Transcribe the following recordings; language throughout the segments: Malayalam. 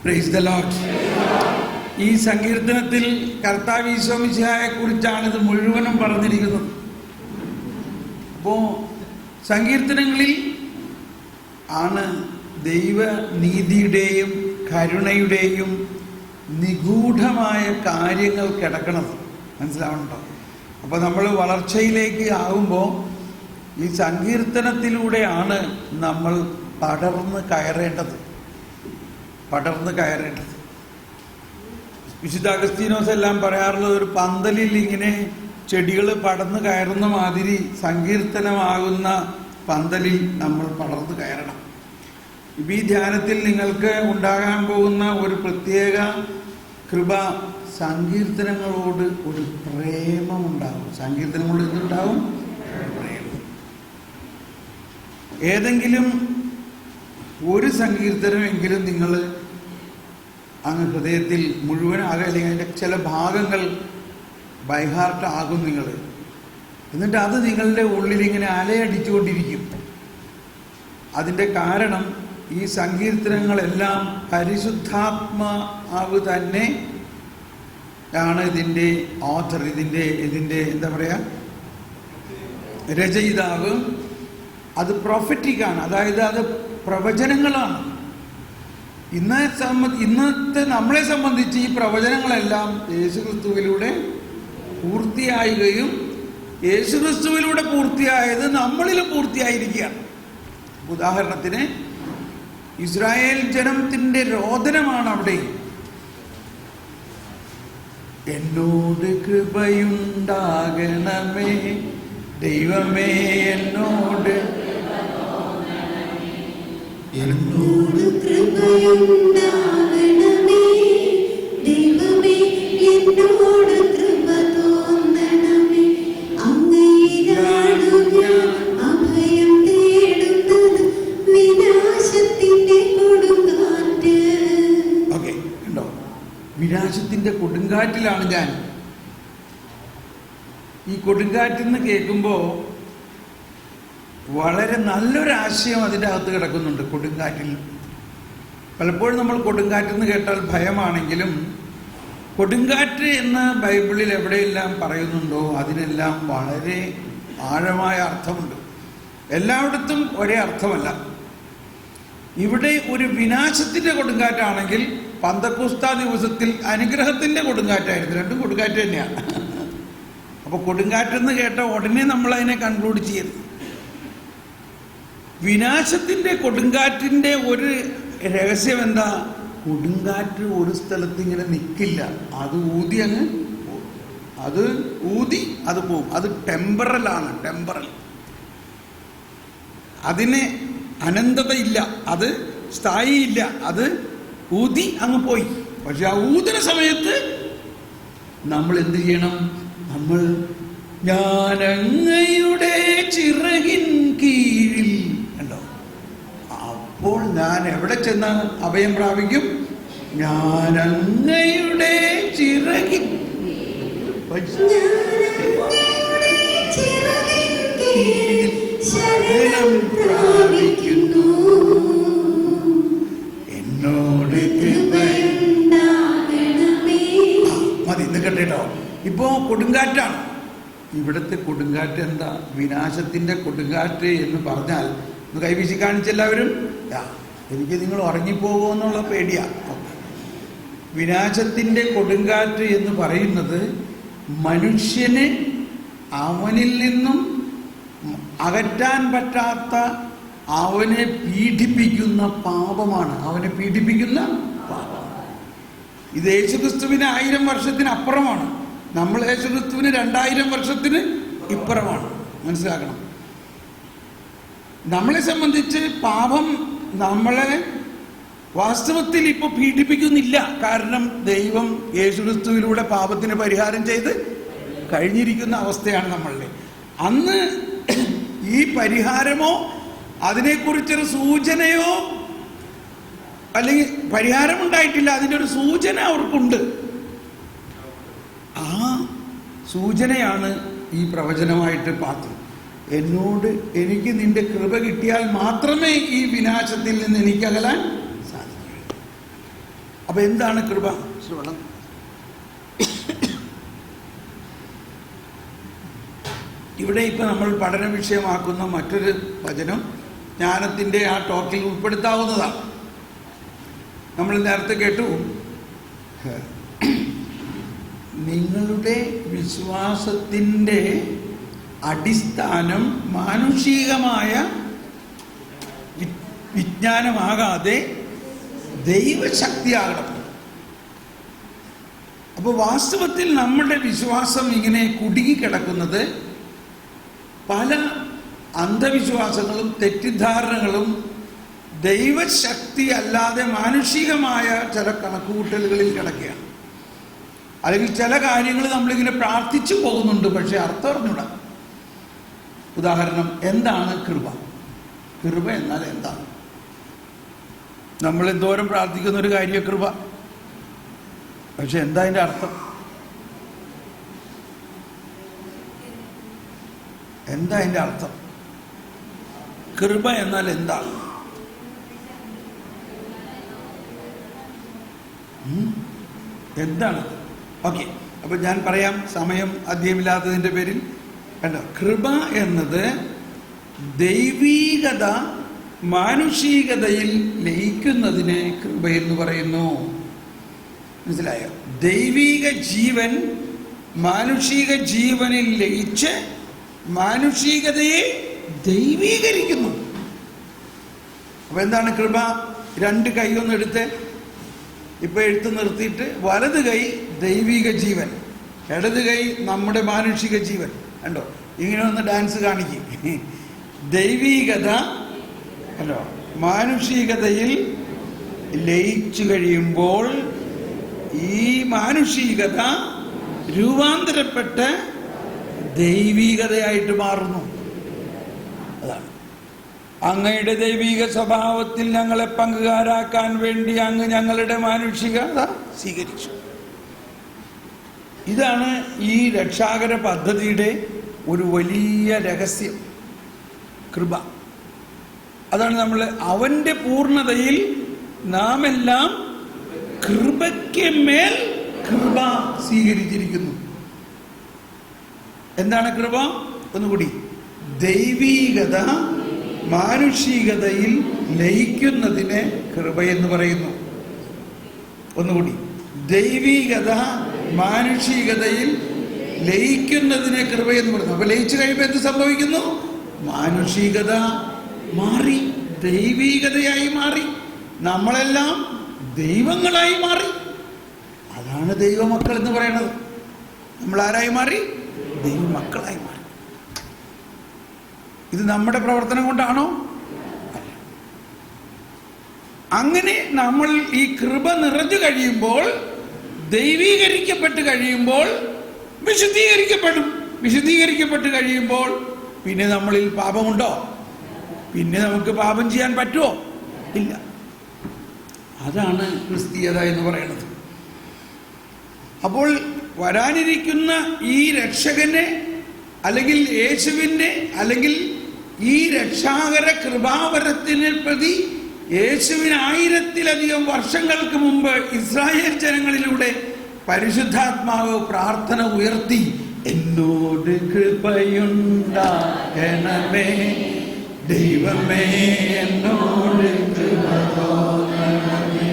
Praise the Lord. ഈ സങ്കീർത്തനത്തിൽ കർത്താവ് ഈശോ മിശിഹായെ കുറിച്ചാണ് ഇത് മുഴുവനും പറഞ്ഞിരിക്കുന്നത്. അപ്പോൾ സങ്കീർത്തനങ്ങളിൽ ആണ് ദൈവനീതിയുടെയും കരുണയുടെയും നിഗൂഢമായ കാര്യങ്ങൾ കിടക്കുന്നത്. മനസ്സിലാവുന്നുണ്ടോ? അപ്പോൾ നമ്മൾ വളർച്ചയിലേക്ക് ആകുമ്പോൾ ഈ സങ്കീർത്തനത്തിലൂടെയാണ് നമ്മൾ പടർന്ന് കയറേണ്ടത്. വിശുദ്ധ അഗസ്തീനോസ് എല്ലാം പറയാറുള്ളത്, ഒരു പന്തലിൽ ഇങ്ങനെ ചെടികൾ പടർന്ന് കയറുന്ന മാതിരി സങ്കീർത്തനമാകുന്ന പന്തലിൽ നമ്മൾ പടർന്ന് കയറണം. ഇപ്പം ഈ ധ്യാനത്തിൽ നിങ്ങൾക്ക് ഉണ്ടാകാൻ പോകുന്ന ഒരു പ്രത്യേക കൃപ, സങ്കീർത്തനങ്ങളോട് ഒരു പ്രേമമുണ്ടാകും. സങ്കീർത്തനങ്ങളോട് എന്തുണ്ടാവും? പ്രേമം. ഏതെങ്കിലും ഒരു സങ്കീർത്തനമെങ്കിലും നിങ്ങൾ അങ്ങ് ഹൃദയത്തിൽ മുഴുവനാകെ, അല്ലെങ്കിൽ അതിൻ്റെ ചില ഭാഗങ്ങൾ ബൈഹാർട്ട് ആകും നിങ്ങൾ. എന്നിട്ട് അത് നിങ്ങളുടെ ഉള്ളിലിങ്ങനെ അലയടിച്ചുകൊണ്ടിരിക്കും. അതിൻ്റെ കാരണം ഈ സങ്കീർത്തനങ്ങളെല്ലാം പരിശുദ്ധാത്മാവ് തന്നെ ആണ് ഇതിൻ്റെ ഓഥർ, ഇതിൻ്റെ എന്താ പറയുക, രചയിതാവ്. അത് പ്രൊഫറ്റിക്കാണ്, അതായത് അത് പ്രവചനങ്ങളാണ്. ഇന്നത്തെ നമ്മളെ സംബന്ധിച്ച് ഈ പ്രവചനങ്ങളെല്ലാം യേശുക്രിസ്തുവിലൂടെ പൂർത്തിയാവുകയും യേശുക്രിസ്തുവിലൂടെ പൂർത്തിയായത് നമ്മളിലും പൂർത്തിയായിരിക്കുകയാണ്. ഉദാഹരണത്തിന് ഇസ്രായേൽ ജനത്തിൻ്റെ രോദനമാണ് അവിടെ. എന്നോട് കൃപയുണ്ടാകണമേ ദൈവമേ, എന്നോട് കൃപയുണ്ടാകണമേ ദൈവമേ, എന്നോട് കൃപ തോന്നണമേ. അങ്ങയിലാണ് ഞാൻ അഭയം തേടുന്നത്, വിനാശത്തിന്റെ കൊടുങ്കാറ്റ്. ഓക്കെ, ഉണ്ടോ? വിനാശത്തിന്റെ കൊടുങ്കാറ്റിലാണ് ഞാൻ. ഈ കൊടുങ്കാറ്റെന്ന് കേൾക്കുമ്പോൾ വളരെ നല്ലൊരാശയം അതിൻ്റെ അകത്ത് കിടക്കുന്നുണ്ട്. കൊടുങ്കാറ്റിൽ പലപ്പോഴും നമ്മൾ കൊടുങ്കാറ്റെന്ന് കേട്ടാൽ ഭയമാണെങ്കിലും കൊടുങ്കാറ്റ് എന്ന് ബൈബിളിൽ എവിടെയെല്ലാം പറയുന്നുണ്ടോ അതിനെല്ലാം വളരെ ആഴമായ അർത്ഥമുണ്ട്. എല്ലായിടത്തും ഒരേ അർത്ഥമല്ല. ഇവിടെ ഒരു വിനാശത്തിൻ്റെ കൊടുങ്കാറ്റാണെങ്കിൽ പന്തക്കോസ്താ ദിവസത്തിൽ അനുഗ്രഹത്തിൻ്റെ കൊടുങ്കാറ്റായിരുന്നു. രണ്ടും കൊടുങ്കാറ്റ് തന്നെയാണ്. അപ്പോൾ കൊടുങ്കാറ്റെന്ന് കേട്ട ഉടനെ നമ്മളതിനെ കൺക്ലൂഡ് ചെയ്യരുത്. വിനാശത്തിൻ്റെ കൊടുങ്കാറ്റിൻ്റെ ഒരു രഹസ്യം എന്താ? കൊടുങ്കാറ്റ് ഒരു സ്ഥലത്ത് ഇങ്ങനെ നിൽക്കില്ല, അത് ഊതി അങ്ങ് പോകും. അത് ഊതി അത് പോകും. അത് ടെമ്പറലാണ്, ടെമ്പറൽ. അതിന് അനന്തതയില്ല, അത് സ്ഥായിയില്ല, അത് ഊതി അങ്ങ് പോയി. പക്ഷെ ആ ഊതുന്ന സമയത്ത് നമ്മൾ എന്ത് ചെയ്യണം? നമ്മൾ ഞാനങ്ങയുടെ ചിറകിൻ കീഴിൽ, കണ്ടോ? അപ്പോൾ ഞാൻ എവിടെ ചെന്ന് അഭയം പ്രാപിക്കും? ഞാനങ്ങയുടെ ചിറകിൻ ശരണം പ്രാപിക്കുന്നു, എന്നോട് മതി. ഇന്ന് കേട്ടോ, ഇപ്പോ കൊടുങ്കാറ്റാണ്. ഇവിടുത്തെ കൊടുങ്കാറ്റ് എന്താ? വിനാശത്തിന്റെ കൊടുങ്കാറ്റ് എന്ന് പറഞ്ഞാൽ ഒന്ന് കൈവീശി കാണിച്ചെല്ലാവരും. എനിക്ക് നിങ്ങൾ ഉറങ്ങിപ്പോകുമോ എന്നുള്ള പേടിയാ. വിനാശത്തിന്റെ കൊടുങ്കാറ്റ് എന്ന് പറയുന്നത് മനുഷ്യന് അവനിൽ നിന്നും അകറ്റാൻ പറ്റാത്ത, അവനെ പീഡിപ്പിക്കുന്ന പാപമാണ്. അവനെ പീഡിപ്പിക്കുന്ന പാപം. ഇത് യേശുക്രിസ്തുവിന് 1000 വർഷത്തിനപ്പുറമാണ്. നമ്മൾ യേശുക്രിസ്തുവിന് 2000 വർഷത്തിന് ഇപ്പുറമാണ്. മനസ്സിലാക്കണം. നമ്മളെ സംബന്ധിച്ച് പാപം നമ്മളെ വാസ്തവത്തിൽ ഇപ്പോൾ പീഡിപ്പിക്കുന്നില്ല. കാരണം ദൈവം യേശുക്രിസ്തുവിലൂടെ പാപത്തിന് പരിഹാരം ചെയ്ത് കഴിഞ്ഞിരിക്കുന്ന അവസ്ഥയാണ് നമ്മളുടെ. അന്ന് ഈ പരിഹാരമോ അതിനെക്കുറിച്ചൊരു സൂചനയോ, അല്ലെങ്കിൽ പരിഹാരമുണ്ടായിട്ടില്ല, അതിൻ്റെ ഒരു സൂചന അവർക്കുണ്ട്. ആ സൂചനയാണ് ഈ പ്രവചനമായിട്ട് പാത്രം. എനിക്ക് നിന്റെ കൃപ കിട്ടിയാൽ മാത്രമേ ഈ വിനാശത്തിൽ നിന്ന് എനിക്ക് അകലാൻ സാധിക്കൂ. അപ്പൊ എന്താണ് കൃപ? ഇവിടെ ഇപ്പൊ നമ്മൾ പഠന വിഷയമാക്കുന്ന മറ്റൊരു വചനം ജ്ഞാനത്തിന്റെ ആ ടോക്കിൽ ഉൾപ്പെടുത്താവുന്നതാണ്. നമ്മൾ നേരത്തെ കേട്ടു, നിങ്ങളുടെ വിശ്വാസത്തിൻ്റെ അടിസ്ഥാനം മാനുഷികമായ വിജ്ഞാനമാകാതെ ദൈവശക്തിയാകണം. അപ്പോൾ വാസ്തവത്തിൽ നമ്മുടെ വിശ്വാസം ഇങ്ങനെ കുടുങ്ങിക്കിടക്കുന്നത് പല അന്ധവിശ്വാസങ്ങളും തെറ്റിദ്ധാരണകളും ദൈവശക്തി അല്ലാതെ മാനുഷികമായ ചില കണക്കുകൂട്ടലുകളിൽ കിടക്കുകയാണ്. അല്ലെങ്കിൽ ചില കാര്യങ്ങൾ നമ്മളിങ്ങനെ പ്രാർത്ഥിച്ചു പോകുന്നുണ്ട്, പക്ഷെ അർത്ഥം അറിഞ്ഞൂടാ. ഉദാഹരണം, എന്താണ് കൃപ? കൃപ എന്നാൽ എന്താണ്? നമ്മൾ എന്തോരം പ്രാർത്ഥിക്കുന്ന ഒരു കാര്യം കൃപ. പക്ഷെ എന്താ അതിൻ്റെ അർത്ഥം? എന്താ അതിൻ്റെ അർത്ഥം? കൃപ എന്നാൽ എന്താ? എന്താണ്? ഓക്കെ, അപ്പൊ ഞാൻ പറയാം, സമയം അധികമില്ലാത്തതിൻ്റെ പേരിൽ. കണ്ടോ, കൃപ എന്നത് ദൈവീകത മാനുഷികതയിൽ ലയിക്കുന്നതിനെ കൃപയെന്ന് പറയുന്നു. മനസ്സിലായോ? ദൈവിക ജീവൻ മാനുഷിക ജീവനിൽ ലയിച്ച് മാനുഷികതയെ ദൈവീകരിക്കുന്നു. അപ്പൊ എന്താണ് കൃപ? രണ്ട് കൈ ഒന്ന് എടുത്ത് ഇപ്പൊ എഴുത്ത് നിർത്തിയിട്ട് വലത് കൈ ദൈവിക ജീവൻ, ഇടത് കൈ നമ്മുടെ മാനുഷിക ജീവൻ. കണ്ടോ, ഇങ്ങനെ ഒന്ന് ഡാൻസ് കാണിക്കും. ദൈവീകത കണ്ടോ മാനുഷികതയിൽ ലയിച്ചു കഴിയുമ്പോൾ ഈ മാനുഷികത രൂപാന്തരപ്പെട്ട് ദൈവികതയായിട്ട് മാറുന്നു. അതാണ് അങ്ങയുടെ ദൈവിക സ്വഭാവത്തിൽ ഞങ്ങളെ പങ്കുകാരാക്കാൻ വേണ്ടി അങ്ങ് ഞങ്ങളുടെ മാനുഷികത സ്വീകരിച്ചു. ഇതാണ് ഈ രക്ഷാകര പദ്ധതിയുടെ ഒരു വലിയ രഹസ്യം, കൃപ. അതാണ് നമ്മൾ അവന്റെ പൂർണ്ണതയിൽ നാം എല്ലാം കൃപയ്ക്ക് മേൽ കൃപ സ്വീകരിച്ചിരിക്കുന്നു. എന്താണ് കൃപ? ഒന്നുകൂടി, ദൈവീകത മാനുഷികതയിൽ ലയിക്കുന്നതിനെ കൃപയെന്ന് പറയുന്നു. ഒന്നുകൂടി, ദൈവീകത മാനുഷികതയിൽ ലയിക്കുന്നതിനെ കൃപയെന്ന് പറയുന്നു. അപ്പൊ ലയിച്ചു കഴിയുമ്പോൾ എന്ത് സംഭവിക്കുന്നു? മാനുഷികത മാറി ദൈവീകതയായി മാറി, നമ്മളെല്ലാം ദൈവങ്ങളായി മാറി. അതാണ് ദൈവമക്കൾ എന്ന് പറയുന്നത്. നമ്മൾ ആരായി മാറി? ദൈവമക്കളായി മാറി. ഇത് നമ്മുടെ പ്രവർത്തനം കൊണ്ടാണോ? അല്ല. അങ്ങനെ നമ്മൾ ഈ കൃപ നിറഞ്ഞു കഴിയുമ്പോൾ, ദൈവീകരിക്കപ്പെട്ട് കഴിയുമ്പോൾ വിശുദ്ധീകരിക്കപ്പെടും. വിശുദ്ധീകരിക്കപ്പെട്ട് കഴിയുമ്പോൾ പിന്നെ നമ്മളിൽ പാപമുണ്ടോ? പിന്നെ നമുക്ക് പാപം ചെയ്യാൻ പറ്റുമോ? ഇല്ല. അതാണ് ക്രിസ്തീയത എന്ന് പറയുന്നത്. അപ്പോൾ വരാനിരിക്കുന്ന ഈ രക്ഷകനെ, അല്ലെങ്കിൽ യേശുവിനെ, അല്ലെങ്കിൽ ഈ രക്ഷാകര കൃപാവരത്തിനെ പ്രതി യേശുവിന് 1000-ലധികം വർഷങ്ങൾക്ക് മുമ്പ് ഇസ്രായേൽ ജനങ്ങളിലൂടെ പരിശുദ്ധാത്മാവ് പ്രാർത്ഥന ഉയർത്തി, എന്നോട് കൃപയുണ്ടാകണമേ ദൈവമേ, എന്നോട് കൃപ തോന്നണമേ,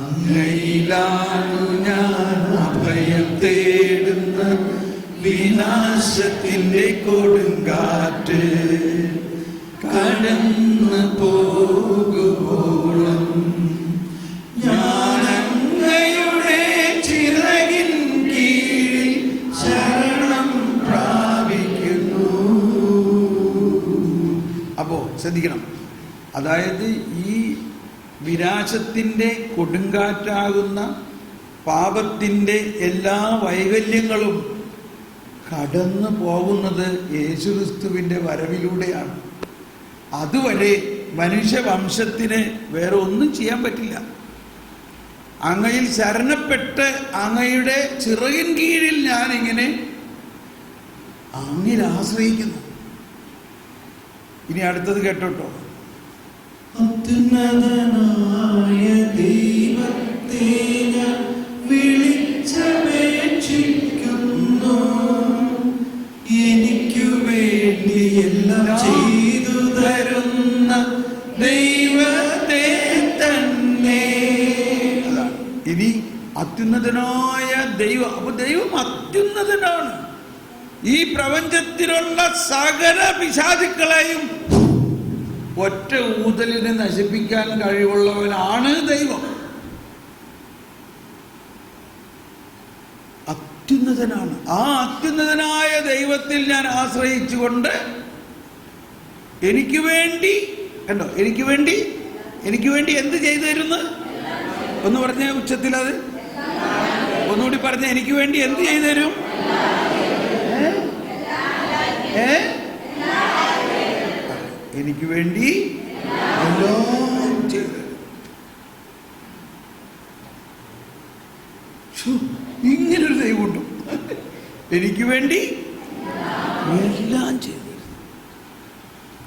അങ്ങയിലാണു ഞാൻ അഭയം തേടുന്ന വിനാശത്തിന്റെ കൊടുങ്കാറ്റ് കടന്നു പോകുമ്പോഴും ഞാൻ അങ്ങയുടെ ചിറകിൻ കീഴിൽ ശരണം പ്രാപിക്കുന്നു. അപ്പോ ശ്രദ്ധിക്കണം, അതായത് ഈ വിനാശത്തിന്റെ കൊടുങ്കാറ്റാകുന്ന പാപത്തിന്റെ എല്ലാ വൈകല്യങ്ങളും കടന്നു പോകുന്നത് യേശുക്രിസ്തുവിന്റെ വരവിലൂടെയാണ്. അതുവരെ മനുഷ്യവംശത്തിന് വേറെ ഒന്നും ചെയ്യാൻ പറ്റില്ല. അങ്ങയിൽ ശരണപ്പെട്ട് അങ്ങയുടെ ചിറകിൻ കീഴിൽ ഞാനിങ്ങനെ അങ്ങിൽ ആശ്രയിക്കുന്നു. ഇനി അടുത്തത് കേട്ടോട്ടോ. അത്യുന്നതനായ ദൈവത്തെ ഞാൻ വിളിച്ചപേക്ഷിക്കുന്നു, എനിക്കു വേണ്ടി എല്ലാം ചെയ്തു തരുന്ന ദൈവത്തെ തന്നെ. ഇനി അത്യുന്നതനായ ദൈവം. അപ്പൊ ദൈവം അത്യുന്നതനാണ്. ഈ പ്രപഞ്ചത്തിലുള്ള സകല പിശാചുക്കളെയും ഒറ്റ ഊതലിനെ നശിപ്പിക്കാൻ കഴിവുള്ളവനാണ് ദൈവം. അത്യുന്നതനാണ്. ആ അത്യുന്നതനായ ദൈവത്തിൽ ഞാൻ ആശ്രയിച്ചുകൊണ്ട് എനിക്ക് വേണ്ടി കണ്ടോ, എനിക്ക് വേണ്ടി എന്ത് ചെയ്തു തരുന്നു? ഒന്ന് പറഞ്ഞ ഉച്ചത്തിൽ, അത് ഒന്നുകൂടി പറഞ്ഞ, എനിക്ക് വേണ്ടി എന്ത് ചെയ്തു തരും? എനിക്ക് വേണ്ടി എല്ലാം ചെയ്തു തരും. എനിക്ക് വേണ്ടി എല്ലാം ചെയ്തു.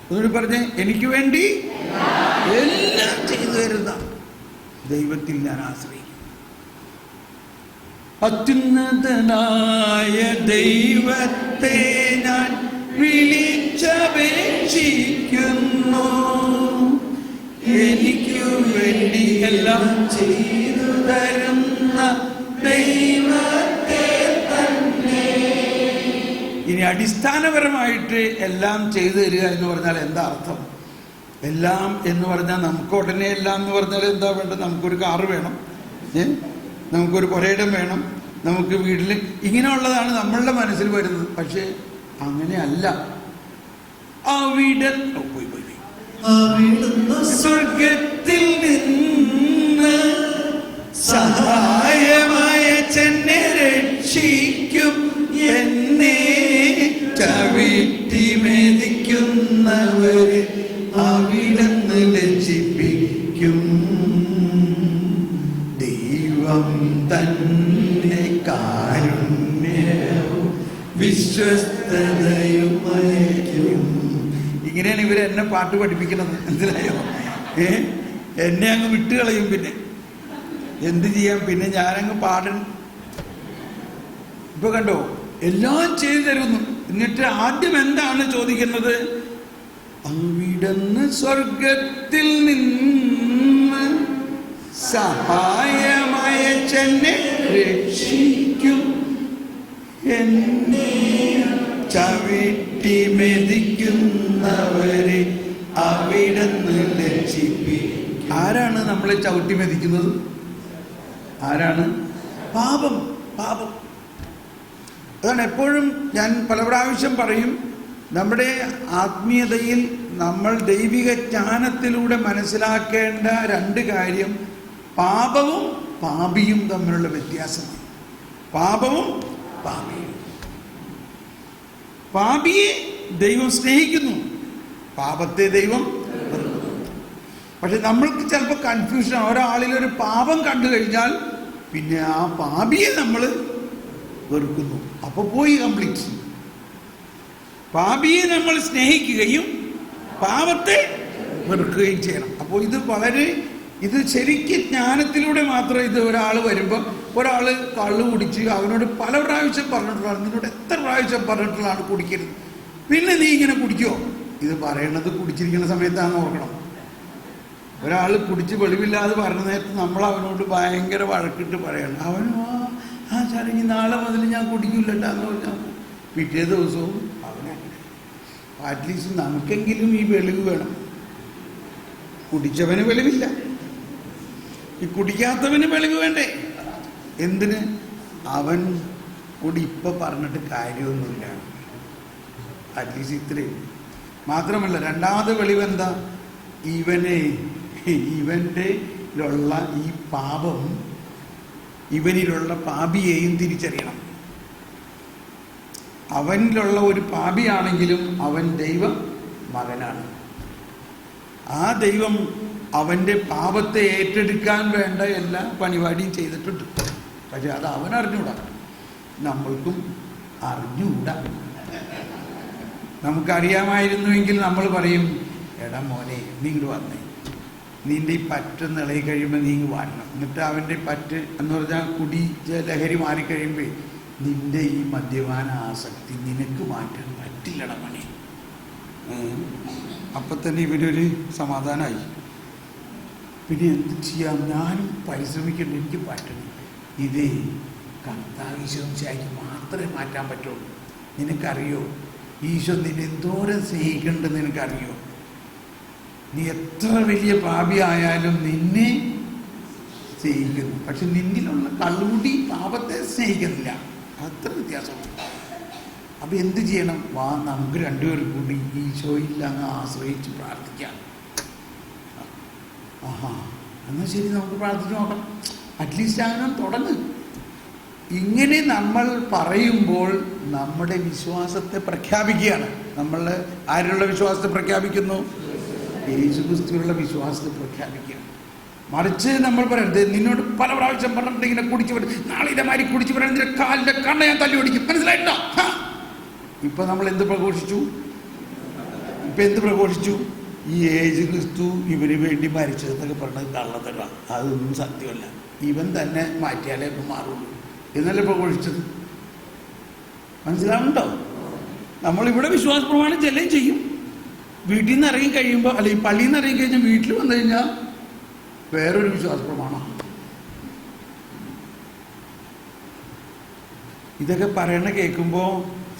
ഒന്നുകൂടി പറഞ്ഞേ, എനിക്ക് വേണ്ടി എല്ലാം ചെയ്തു തരുന്ന ദൈവത്തിൽ ഞാൻ ആശ്രയിക്കും. അത്യുന്നതനായ ദൈവത്തെ ഞാൻ വിളിച്ചപേക്ഷിക്കുന്നു. എനിക്കു വേണ്ടി എല്ലാം ചെയ്തു തരുന്ന ദൈവത്തെ തന്നെ. ഇനി അടിസ്ഥാനപരമായിട്ട് എല്ലാം ചെയ്തു തരിക എന്ന് പറഞ്ഞാൽ എന്താ അർത്ഥം? എല്ലാം എന്ന് പറഞ്ഞാൽ നമുക്ക് ഉടനെ എല്ലാം എന്ന് പറഞ്ഞാൽ എന്താ വേണ്ടത്? നമുക്കൊരു കാറ് വേണം, നമുക്കൊരു പുരയിടം വേണം, നമുക്ക് വീട്ടിൽ ഇങ്ങനെയുള്ളതാണ് നമ്മളുടെ മനസ്സിൽ വരുന്നത്. പക്ഷേ അങ്ങനെയല്ല. സ്വർഗത്തിൽ നിന്ന് സഹായമായ ചെന്നെ രക്ഷിക്കും, എന്നെ ചവിട്ടി മെതിക്കുന്നവരെ അവിടുന്ന് ലജ്ജിപ്പിക്കും. ദൈവം തന്നെ കാരുണ്യവും വിശ്വസ്തതയും അയക്കും. ഇങ്ങനെയാണ് ഇവരെന്നെ പാട്ട് പഠിപ്പിക്കുന്നത്, മനസ്സിലായോ? എന്നെ അങ്ങ് വിട്ടുകളയും. പിന്നെ എന്ത് ചെയ്യാം? പിന്നെ ഞാനങ്ങ് പാടണം. ഇപ്പൊ കണ്ടോ, എല്ലാം ചെയ്തു തരുന്നു. എന്നിട്ട് ആദ്യം എന്താണ് ചോദിക്കുന്നത്? അവിടുന്ന് സ്വർഗത്തിൽ നിന്ന് സഹായമായ ചെന്നെ രക്ഷിക്കും, എന്നെ ചവിട്ടി മെതിക്കുന്നവരെ അവിടുന്ന് ലജ്ജിപ്പിക്കും. ആരാണ് നമ്മളെ ചവിട്ടി മെതിക്കുന്നത്? ആരാണ്? പാപം. പാപം. അതാണ് എപ്പോഴും ഞാൻ പല പ്രാവശ്യം പറയും, നമ്മുടെ ആത്മീയതയിൽ നമ്മൾ ദൈവിക ജ്ഞാനത്തിലൂടെ മനസ്സിലാക്കേണ്ട രണ്ട് കാര്യം പാപവും പാപിയും തമ്മിലുള്ള വ്യത്യാസമാണ്. പാപവും പാപിയും. പാപിയെ ദൈവം സ്നേഹിക്കുന്നു, പാപത്തെ ദൈവം വെറുക്കുന്നു. പക്ഷെ നമ്മൾക്ക് ചിലപ്പോൾ കൺഫ്യൂഷൻ. ഒരാളിലൊരു പാപം കണ്ടു കഴിഞ്ഞാൽ പിന്നെ ആ പാപിയെ നമ്മൾ വെറുക്കുന്നു. അപ്പോൾ പോയി കംപ്ലീറ്റ്. പാപിയെ നമ്മൾ സ്നേഹിക്കുകയും പാപത്തെ വെറുക്കുകയും ചെയ്യണം. അപ്പോൾ ഇത് ശരിക്കും ജ്ഞാനത്തിലൂടെ മാത്രം. ഇത് ഒരാൾ വരുമ്പോൾ, ഒരാൾ കള്ളു കുടിച്ച് അവനോട് പല പ്രാവശ്യം പറഞ്ഞിട്ടുള്ളതാണ്, നിന്നോട് എത്ര പ്രാവശ്യം പറഞ്ഞിട്ടുള്ളതാണ് കുടിക്കരുത്, പിന്നെ നീ ഇങ്ങനെ കുടിക്കുമോ? ഇത് പറയണത് കുടിച്ചിരിക്കുന്ന സമയത്താണെന്ന് ഓർക്കണം. ഒരാൾ കുടിച്ച് വെളിവില്ലാതെ പറഞ്ഞ നേരത്ത് നമ്മൾ അവനോട് ഭയങ്കര വഴക്കിട്ട് പറയണം. അവൻ ആ ചടങ്ങി നാളെ മുതൽ ഞാൻ കുടിക്കില്ലട്ടാന്ന് പറഞ്ഞാൽ പിറ്റേ ദിവസവും അവനെ. അറ്റ്ലീസ്റ്റ് നമുക്കെങ്കിലും ഈ വെളിവ് വേണം. കുടിച്ചവന് വെളിവില്ല, ഈ കുടിക്കാത്തവന് വെളിവ് വേണ്ടേ? എന്തിന്? അവൻ കൂടി ഇപ്പം പറഞ്ഞിട്ട് കാര്യമൊന്നുമില്ല. അറ്റ്ലീസ്റ്റ് ഇത്രയും മാത്രമല്ല. രണ്ടാമത്തെ വെളിവ് എന്താ? ഇവൻ്റെ ഈ പാപം, ഇവനിലുള്ള പാപിയെയും തിരിച്ചറിയണം. അവനിലുള്ള ഒരു പാപിയാണെങ്കിലും അവൻ ദൈവ മകനാണ്. ആ ദൈവം അവൻ്റെ പാപത്തെ ഏറ്റെടുക്കാൻ വേണ്ട എല്ലാ പണിപാടിയും ചെയ്തിട്ടുണ്ട്. പക്ഷെ അത് അവൻ അറിഞ്ഞൂടാ, നമ്മൾക്കും അറിഞ്ഞുകൂടാ. നമുക്കറിയാമായിരുന്നുവെങ്കിൽ നമ്മൾ പറയും, എടാ മോനെ നീ ഇങ്ങോട്ട് വന്നേ, നിൻ്റെ ഈ പറ്റൊന്ന് ഇളകി കഴിയുമ്പോൾ നീ ഇങ്ങ് വാരണം. എന്നിട്ട് അവൻ്റെ പറ്റ് എന്ന് പറഞ്ഞാൽ ലഹരി മാറിക്കഴിയുമ്പോൾ നിൻ്റെ ഈ മദ്യപാന ആസക്തി നിനക്ക് മാറ്റാൻ പറ്റില്ലട മണി. അപ്പം തന്നെ ഇവരൊരു സമാധാനമായി. പിന്നെ എന്ത് ചെയ്യാം? ഞാനും പരിശ്രമിക്കേണ്ട, എനിക്ക് പറ്റണം. ഇതേ കർത്താവ് ഈശോയ്ക്ക് മാത്രമേ മാറ്റാൻ പറ്റുള്ളൂ. നിനക്കറിയോ ഈശോ നിന്നെ എന്തോരം സ്നേഹിക്കേണ്ടത് നിനക്കറിയോ? നീ എത്ര വലിയ പാപിയായാലും നിന്നെ സ്നേഹിക്കുന്നു. പക്ഷെ നിന്നിലുള്ള കള്ളുകൂടി പാപത്തെ സ്നേഹിക്കുന്നില്ല. അത്ര വ്യത്യാസമുണ്ട്. അപ്പം എന്ത് ചെയ്യണം? നമുക്ക് രണ്ടുപേരും കൂടി ഈശോയിൽ അങ്ങ് ആശ്രയിച്ച് പ്രാർത്ഥിക്കാം. എന്നാൽ ശരി, നമുക്ക് പ്രാർത്ഥിച്ച് നോക്കാം. അറ്റ്ലീസ്റ്റ് അങ്ങനെ തുടങ്ങ്. ഇങ്ങനെ നമ്മൾ പറയുമ്പോൾ നമ്മുടെ വിശ്വാസത്തെ പ്രഖ്യാപിക്കുകയാണ്. നമ്മൾ ആരുടെ വിശ്വാസത്തെ പ്രഖ്യാപിക്കുന്നു? യേശുക്രിസ്തുവിലുള്ള വിശ്വാസത്തെ പ്രഖ്യാപിക്കുകയാണ്. മറിച്ച് നമ്മൾ പറയുന്നത്, നിന്നോട് പല പ്രാവശ്യം പറഞ്ഞിട്ട് ഇങ്ങനെ കുടിച്ചു വരും, നാളെ ഇതേമാതിരി കുടിച്ചു വരാൻ നിന്റെ കാലിന്റെ കണ്ണ ഞാൻ തല്ലി ഓടിക്കും, മനസ്സിലായിട്ടോ? ഇപ്പൊ നമ്മൾ എന്ത് പ്രഘോഷിച്ചു? ഈ യേശു ക്രിസ്തു ഇവന് വേണ്ടി മരിച്ചതെന്നൊക്കെ പറഞ്ഞത് കള്ളത്തര, അതൊന്നും സത്യമല്ല. ഇവൻ തന്നെ മാറ്റിയാലേ ഇപ്പം മാറുള്ളൂ എന്നല്ലേ പ്രഘോഷിച്ചത്. മനസ്സിലാവുന്നുണ്ടോ? നമ്മളിവിടെ വിശ്വാസ പ്രമാണം ചെല്ലുകയും ചെയ്യും. വീട്ടിൽ നിന്ന് ഇറങ്ങി കഴിയുമ്പോൾ, അല്ലെങ്കിൽ പള്ളിയിൽ നിന്ന് ഇറങ്ങി കഴിഞ്ഞാൽ വീട്ടിൽ വന്നു കഴിഞ്ഞാൽ വേറൊരു വിശ്വാസ പ്രമാണമാണ്. ഇതൊക്കെ പറയണ കേൾക്കുമ്പോൾ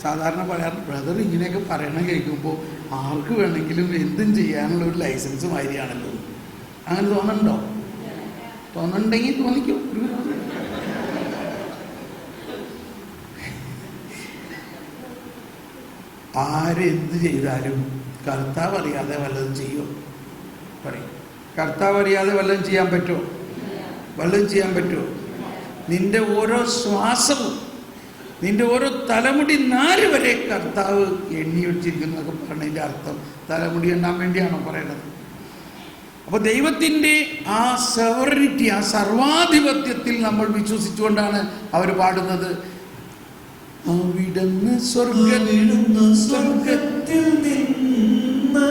സാധാരണ പറയാറ്, ബ്രദർ ഇങ്ങനെയൊക്കെ പറയണ കേൾക്കുമ്പോൾ ആർക്ക് വേണമെങ്കിലും എന്തും ചെയ്യാനുള്ള ഒരു ലൈസൻസ് മാതിരിയാണല്ലോ. അങ്ങനെ തോന്നുന്നുണ്ടോ? തോന്നുന്നുണ്ടെങ്കിൽ തോന്നിക്കോ. ആരെന്ത് ചെയ്താലും കർത്താവ് അറിയാതെ വല്ലതും ചെയ്യുമോ? പറയും. കർത്താവ് അറിയാതെ വല്ലതും ചെയ്യാൻ പറ്റുമോ? നിന്റെ ഓരോ ശ്വാസവും, നിന്റെ ഓരോ തലമുടി നാല് വരെ കർത്താവ് എണ്ണി വെച്ചിരിക്കുന്നു എന്നൊക്കെ പറഞ്ഞതിൻ്റെ അർത്ഥം തലമുടി എണ്ണാൻ വേണ്ടിയാണോ പറയണത്? അപ്പോൾ ദൈവത്തിൻ്റെ ആ സോവറിറ്റി, ആ സർവാധിപത്യത്തിൽ നമ്മൾ വിശ്വസിച്ചുകൊണ്ടാണ് അവർ പാടുന്നത്. അവിടുന്ന് സ്വർഗ്ഗത്തിൽ നിന്ന്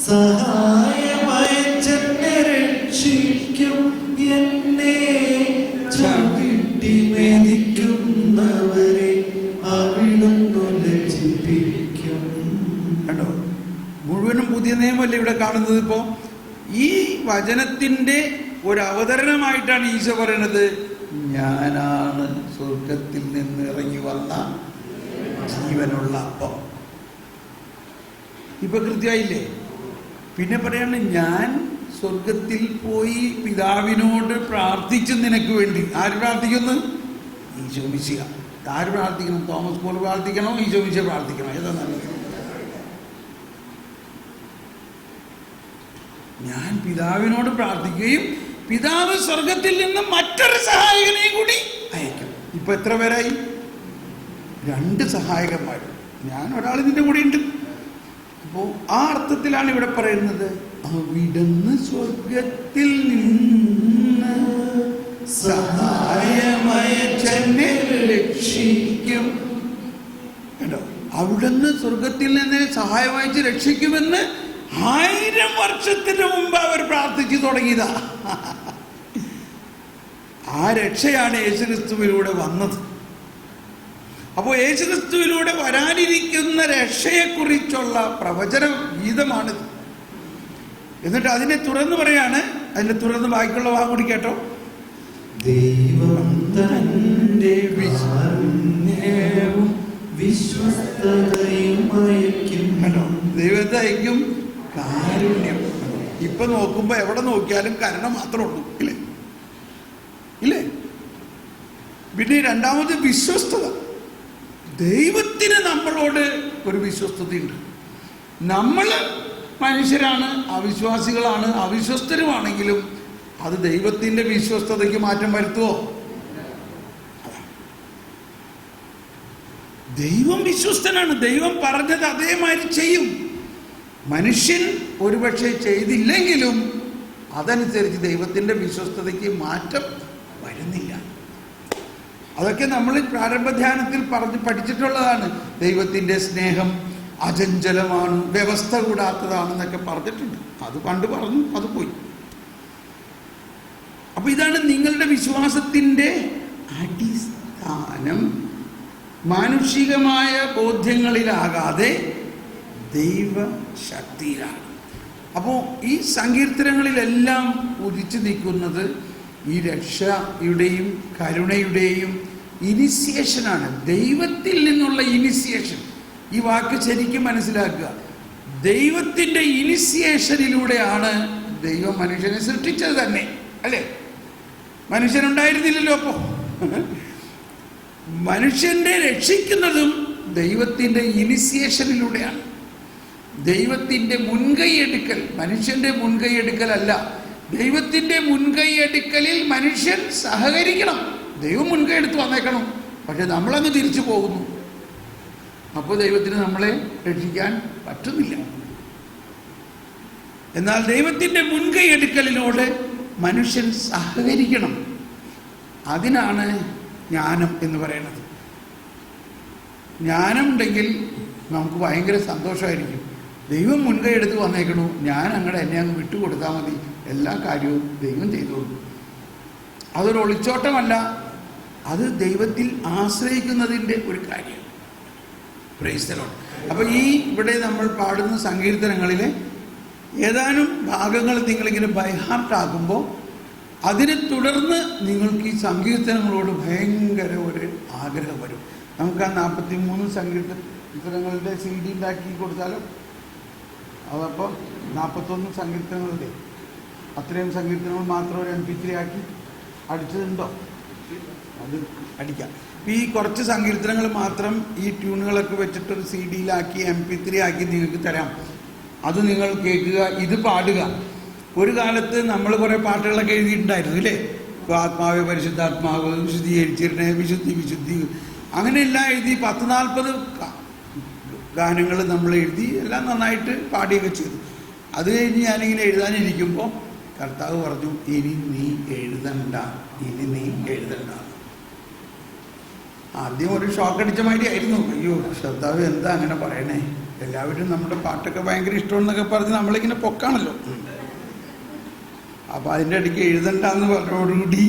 സഹായമയച്ചെന്നെ രക്ഷിക്കും, എന്നെ ചവിട്ടി മെതിക്കുന്നവരെ അവിടുന്ന് ലജ്ജിപ്പിക്കും. കണ്ടോ? മുഴുവനും പുതിയ നിയമമല്ലേ ഇവിടെ കാണുന്നത്. ഇപ്പോൾ ഈ വചനത്തിൻ്റെ ഒരു അവതരണമായിട്ടാണ് ഈശോ പറയണത്, ഞാനാണ് സ്വർഗത്തിൽ നിന്ന് ഇറങ്ങി വന്ന ജീവനുള്ള അപ്പം. ഇപ്പൊ കൃത്യമായില്ലേ? പിന്നെ പറയാണ്, ഞാൻ സ്വർഗത്തിൽ പോയി പിതാവിനോട് പ്രാർത്ഥിച്ചു നിനക്ക് വേണ്ടി. ആര് പ്രാർത്ഥിക്കുന്നു? ഈശോ മിശിഹ. ആര് പ്രാർത്ഥിക്കണം? തോമസ് പോൾ പ്രാർത്ഥിക്കണോ? ഈശോ മിശിഹ പ്രാർത്ഥിക്കണോ? ഏതാ നല്ലത്? ഞാൻ പിതാവിനോട് പ്രാർത്ഥിക്കുകയും പിതാവ് സ്വർഗത്തിൽ നിന്ന് മറ്റൊരു സഹായകനെയും കൂടി അയക്കും. ഇപ്പൊ എത്ര പേരായി? 2 സഹായകന്മാർ. ഞാൻ ഒരാൾ ഇതിൻ്റെ കൂടെ ഉണ്ട്. അപ്പോൾ ആ അർത്ഥത്തിലാണ് ഇവിടെ പറയുന്നത്, അവിടുന്ന് സ്വർഗത്തിൽ നിന്ന് സഹായമയച്ചെന്നെ രക്ഷിക്കും. കേട്ടോ? അവിടുന്ന് സ്വർഗത്തിൽ നിന്ന് സഹായമയച്ച് രക്ഷിക്കുമെന്ന് 1000 വർഷത്തിന് മുമ്പ് അവർ പ്രാർത്ഥിച്ചു തുടങ്ങിയതാ. ആ രക്ഷയാണ് യേശുക്രിസ്തുവിലൂടെ വന്നത്. അപ്പോൾ യേശുക്രിസ്തുവിലൂടെ വരാനിരിക്കുന്ന രക്ഷയെക്കുറിച്ചുള്ള പ്രവചന ഗീതമാണിത്. എന്നിട്ട് അതിനെ തുറന്നു പറയാണ്. അതിനെ തുറന്ന് ബാക്കിയുള്ള വാക്ക് കൂടി കേട്ടോ. ദൈവം തന്റെ വിശ്വസ്തതയും അയക്കും. കേട്ടോ? ദൈവത്തെ അയക്കും, കാരുണ്യം. ഇപ്പൊ നോക്കുമ്പോ എവിടെ നോക്കിയാലും കരുണ മാത്രമേ ഉള്ളൂ, ഇല്ലേ? പിന്നെ രണ്ടാമത് വിശ്വസ്തത. ദൈവത്തിന് നമ്മളോട് ഒരു വിശ്വസ്തതയുണ്ട്. നമ്മൾ മനുഷ്യരാണ്, അവിശ്വാസികളാണ്, അവിശ്വസ്തരുമാണെങ്കിലും അത് ദൈവത്തിന്റെ വിശ്വസ്തതയ്ക്ക് മാറ്റം വരുത്തുമോ? ദൈവം വിശ്വസ്തനാണ്. ദൈവം പറഞ്ഞത് അതേമാതിരി ചെയ്യും. മനുഷ്യൻ ഒരുപക്ഷെ ചെയ്തില്ലെങ്കിലും അതനുസരിച്ച് ദൈവത്തിന്റെ വിശ്വസ്തതയ്ക്ക് മാറ്റം വരുന്നില്ല. അതൊക്കെ നമ്മൾ പ്രാരംഭ ധ്യാനത്തിൽ പഠിച്ചിട്ടുള്ളതാണ്. ദൈവത്തിന്റെ സ്നേഹം അചഞ്ചലമാണ്, വ്യവസ്ഥ കൂടാത്തതാണെന്നൊക്കെ പറഞ്ഞിട്ടുണ്ട്. അത് പണ്ട് പറഞ്ഞു, അത് പോയി. അപ്പൊ ഇതാണ് നിങ്ങളുടെ വിശ്വാസത്തിന്റെ അടിസ്ഥാനം. മാനുഷികമായ ബോധ്യങ്ങളിലാകാതെ ദൈവശക്തിയിലാണ്. അപ്പോൾ ഈ സങ്കീർത്തനങ്ങളിലെല്ലാം ഉദിച്ചു നിൽക്കുന്നത് ഈ രക്ഷയുടെയും കരുണയുടെയും ഇനിസിയേഷനാണ്. ദൈവത്തിൽ നിന്നുള്ള ഇനിസിയേഷൻ. ഈ വാക്ക് ശരിക്കും മനസ്സിലാക്കുക. ദൈവത്തിൻ്റെ ഇനിസിയേഷനിലൂടെയാണ് ദൈവം മനുഷ്യനെ സൃഷ്ടിച്ചത് തന്നെ, അല്ലേ? മനുഷ്യനുണ്ടായിരുന്നില്ലല്ലോ. അപ്പോൾ മനുഷ്യനെ രക്ഷിക്കുന്നതും ദൈവത്തിൻ്റെ ഇനിസിയേഷനിലൂടെയാണ്. ദൈവത്തിൻ്റെ മുൻകൈയെടുക്കൽ, മനുഷ്യൻ്റെ മുൻകൈയെടുക്കലല്ല. ദൈവത്തിൻ്റെ മുൻകൈയെടുക്കലിൽ മനുഷ്യൻ സഹകരിക്കണം. ദൈവം മുൻകൈ എടുത്ത് വന്നേക്കണം. പക്ഷെ നമ്മളങ്ങ് തിരിച്ചു പോകുന്നു. അപ്പോൾ ദൈവത്തിന് നമ്മളെ രക്ഷിക്കാൻ പറ്റുന്നില്ല. എന്നാൽ ദൈവത്തിൻ്റെ മുൻകൈയെടുക്കലിനോട് മനുഷ്യൻ സഹകരിക്കണം. അതിനാണ് ജ്ഞാനം എന്ന് പറയുന്നത്. ജ്ഞാനം ഉണ്ടെങ്കിൽ നമുക്ക് ഭയങ്കര സന്തോഷമായിരിക്കും. ദൈവം മുൻകൈ എടുത്ത് വന്നേക്കണു, ഞാൻ അങ്ങടെ എന്നെ അങ്ങ് വിട്ടുകൊടുത്താൽ മതി, എല്ലാ കാര്യവും ദൈവം ചെയ്തോളൂ. അതൊരു ഒളിച്ചോട്ടമല്ല, അത് ദൈവത്തിൽ ആശ്രയിക്കുന്നതിൻ്റെ ഒരു കാര്യം. Praise the Lord. അപ്പോൾ ഈ ഇവിടെ നമ്മൾ പാടുന്ന സങ്കീർത്തനങ്ങളിലെ ഏതാനും ഭാഗങ്ങൾ നിങ്ങളിങ്ങനെ ബൈഹാർട്ടാക്കുമ്പോൾ അതിനെ തുടർന്ന് നിങ്ങൾക്ക് ഈ സങ്കീർത്തനങ്ങളോട് ഭയങ്കര ഒരു ആഗ്രഹം വരും. നമുക്ക് ആ 43 സങ്കീർത്തനങ്ങളുടെ CD ഉണ്ടാക്കി കൊടുത്താലോ? അതപ്പോൾ 41 സങ്കീർത്തനങ്ങളുടെ അത്രയും സങ്കീർത്തനങ്ങൾ മാത്രം ഒരു MP3 ആക്കി അടിച്ചതുണ്ടോ? അത് അടിക്കാം. ഈ കുറച്ച് സങ്കീർത്തനങ്ങൾ മാത്രം ഈ ട്യൂണുകളൊക്കെ വെച്ചിട്ടൊരു CD-യിലാക്കി MP3 ആക്കി നിങ്ങൾക്ക് തരാം. അത് നിങ്ങൾ കേൾക്കുക, ഇത് പാടുക. ഒരു കാലത്ത് നമ്മൾ കുറേ പാട്ടുകളൊക്കെ എഴുതിയിട്ടുണ്ടായിരുന്നു ഇല്ലേ? ആത്മാവെ പരിശുദ്ധാത്മാവ്, വിശുദ്ധീകരിച്ചിരുന്നേ, വിശുദ്ധി അങ്ങനെയെല്ലാം എഴുതി 10-40 ഗാനങ്ങൾ നമ്മൾ എഴുതി, എല്ലാം നന്നായിട്ട് പാടുകയൊക്കെ ചെയ്തു. അത് കഴിഞ്ഞ് ഞാനിങ്ങനെ എഴുതാനിരിക്കുമ്പോൾ കർത്താവ് പറഞ്ഞു, ഇനി നീ എഴുതണ്ട. ആദ്യം ഒരു ഷോക്ക് അടിച്ച മാതിരി ആയിരുന്നു. അയ്യോ കർത്താവ് എന്താ അങ്ങനെ പറയണേ, എല്ലാവരും നമ്മുടെ പാട്ടൊക്കെ ഭയങ്കര ഇഷ്ടമെന്നൊക്കെ പറഞ്ഞ് നമ്മളിങ്ങനെ പൊക്കാണല്ലോ. അപ്പോൾ അതിൻ്റെ ഇടയ്ക്ക് എഴുതണ്ടെന്ന് പറഞ്ഞതോടുകൂടി